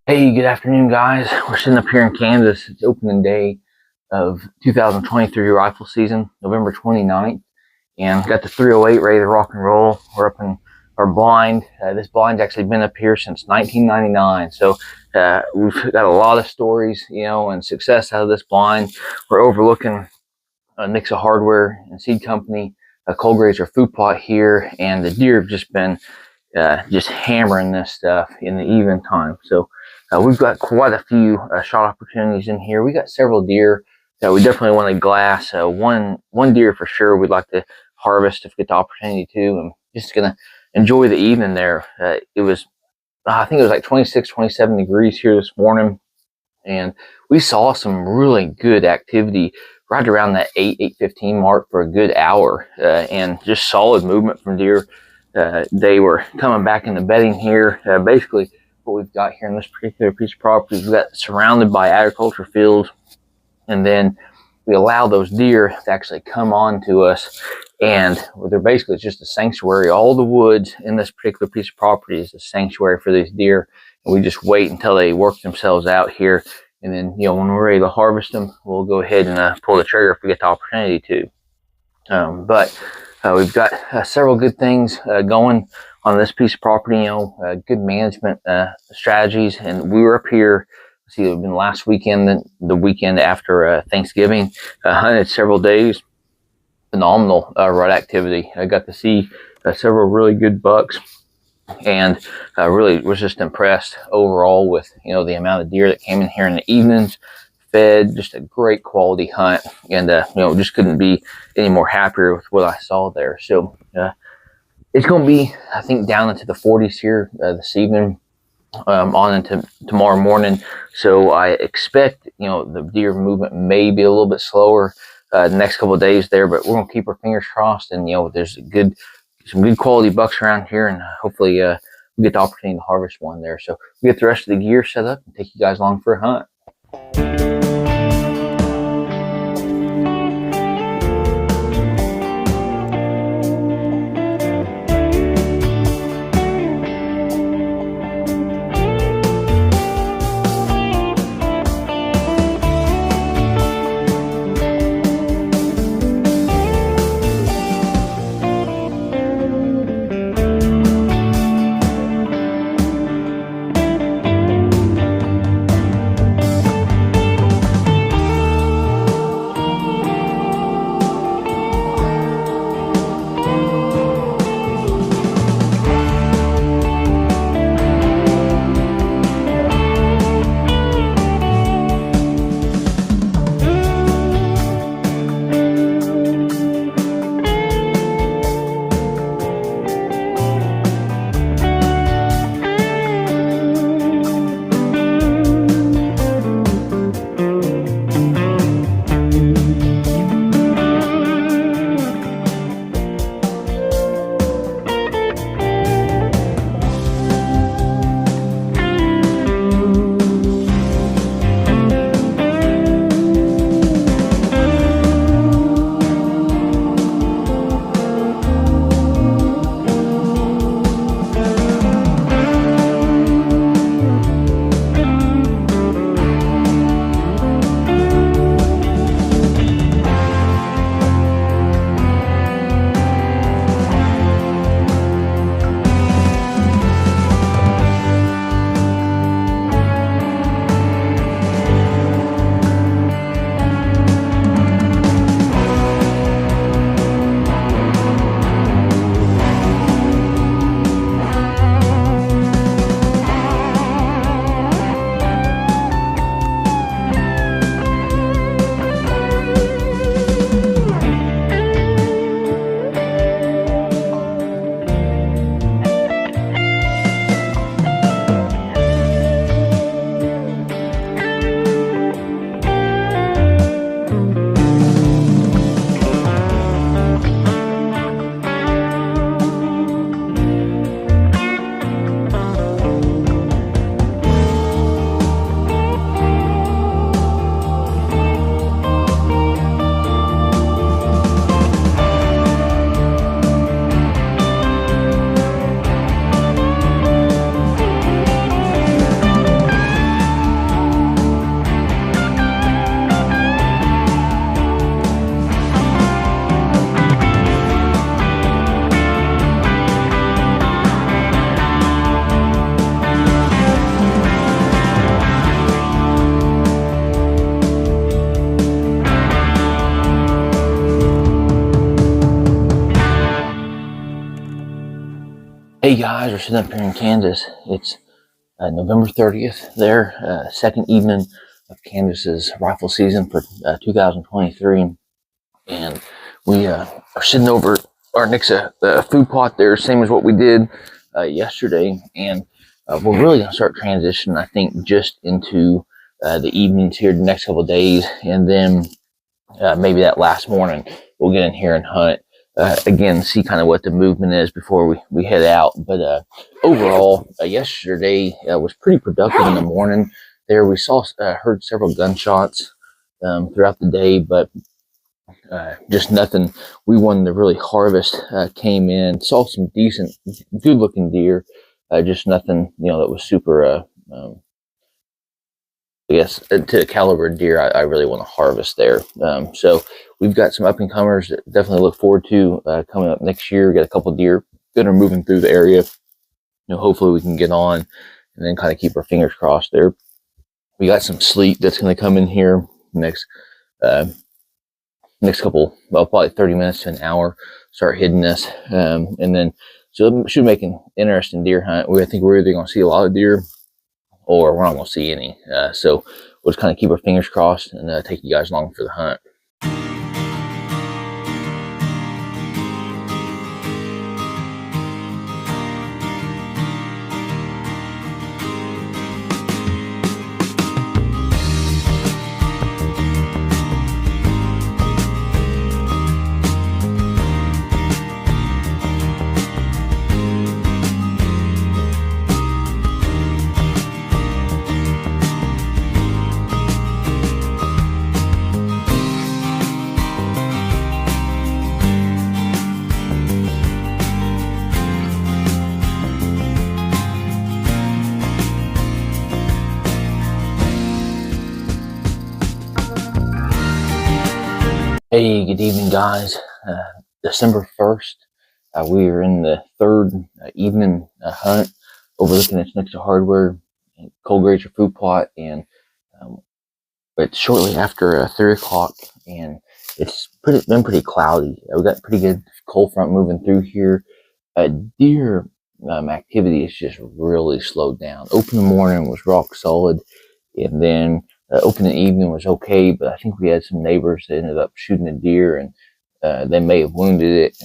Hey, good afternoon, guys. We're sitting up here in Kansas. It's opening day of 2023 rifle season, November 29th, and got the 308 ready to rock and roll. We're up in our blind. This blind's actually been up here since 1999, so we've got a lot of stories, and success out of this blind. We're overlooking Nixa Hardware and Seed Company, a cold grazer food plot here, and the deer have just been just hammering this stuff in the even time. So we've got quite a few shot opportunities in here. We got several deer that we definitely want to glass. One deer for sure we'd like to harvest if we get the opportunity to. I'm just gonna enjoy the evening there. It was I think it was like 26, 27 degrees here this morning, and we saw some really good activity right around that 8:15 mark for a good hour, and just solid movement from deer. They were coming back in the bedding here. Basically, what we've got here in this particular piece of property, we've got surrounded by agriculture fields, and then we allow those deer to actually come on to us, and they're basically just a sanctuary. All the woods in this particular piece of property is a sanctuary for these deer, and we just wait until they work themselves out here, and then when we're ready to harvest them, we'll go ahead and pull the trigger if we get the opportunity to. But we've got several good things going on this piece of property, good management strategies. And we were up here, let's see, it had been last weekend, the weekend after Thanksgiving, hunted several days. Phenomenal rut activity. I got to see several really good bucks, and really was just impressed overall with the amount of deer that came in here in the evenings. Fed, just a great quality hunt, and just couldn't be any more happier with what I saw there. So it's going to be, I think, down into the 40s here this evening, on into tomorrow morning. So I expect the deer movement may be a little bit slower the next couple of days there, but we're going to keep our fingers crossed, and there's some good quality bucks around here, and hopefully we get the opportunity to harvest one there. So we get the rest of the gear set up and take you guys along for a hunt. Hey guys, we're sitting up here in Kansas. It's November 30th there, second evening of Kansas's rifle season for 2023. And we are sitting over our next food plot there, same as what we did yesterday. And we're really going to start transitioning, I think, just into the evenings here the next couple of days. And then maybe that last morning we'll get in here and hunt. Again, see kind of what the movement is before we head out. But overall, yesterday was pretty productive in the morning. There we heard several gunshots throughout the day, but just nothing we wanted to really harvest came in. Saw some decent, good looking deer, just nothing that was super I guess to the caliber deer I really want to harvest there. So we've got some up and comers that definitely look forward to coming up next year. We got a couple of deer that are moving through the area. Hopefully we can get on and then kind of keep our fingers crossed there. We got some sleet that's going to come in here next couple, well, probably 30 minutes to an hour, start hitting us. And then, so it should make an interesting deer hunt. I think we're either going to see a lot of deer or we're not going to see any. So we'll just kind of keep our fingers crossed and take you guys along for the hunt. Hey, good evening, guys. December 1st, we are in the third evening hunt overlooking this next to hardware, cold grazer food plot, and it's shortly after 3 o'clock, and it's been pretty cloudy. We got pretty good cold front moving through here. Deer activity is just really slowed down. Open morning was rock solid, and then open evening was okay, but I think we had some neighbors that ended up shooting a deer, and they may have wounded it.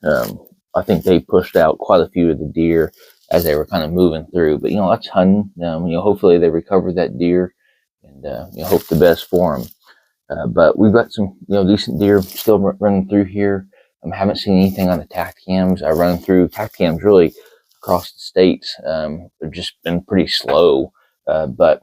And I think they pushed out quite a few of the deer as they were kind of moving through. But that's hunting. Hopefully they recovered that deer, and hope the best for them. But we've got some decent deer still running through here. Haven't seen anything on the tact cams. I run through tact cams really across the states. They've just been pretty slow, but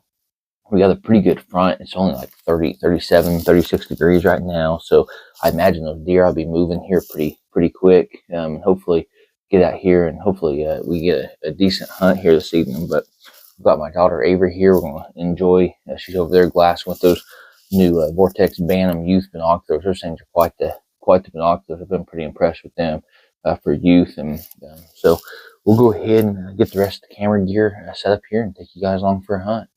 we got a pretty good front. It's only like 30, 37, 36 degrees right now. So I imagine those deer will be moving here pretty quick. Hopefully get out here and hopefully we get a decent hunt here this evening. But I've got my daughter Avery here. We're going to enjoy. She's over there glassing with those new Vortex Bantam youth binoculars. Those things are quite the binoculars. I've been pretty impressed with them for youth. And so we'll go ahead and get the rest of the camera gear set up here and take you guys along for a hunt.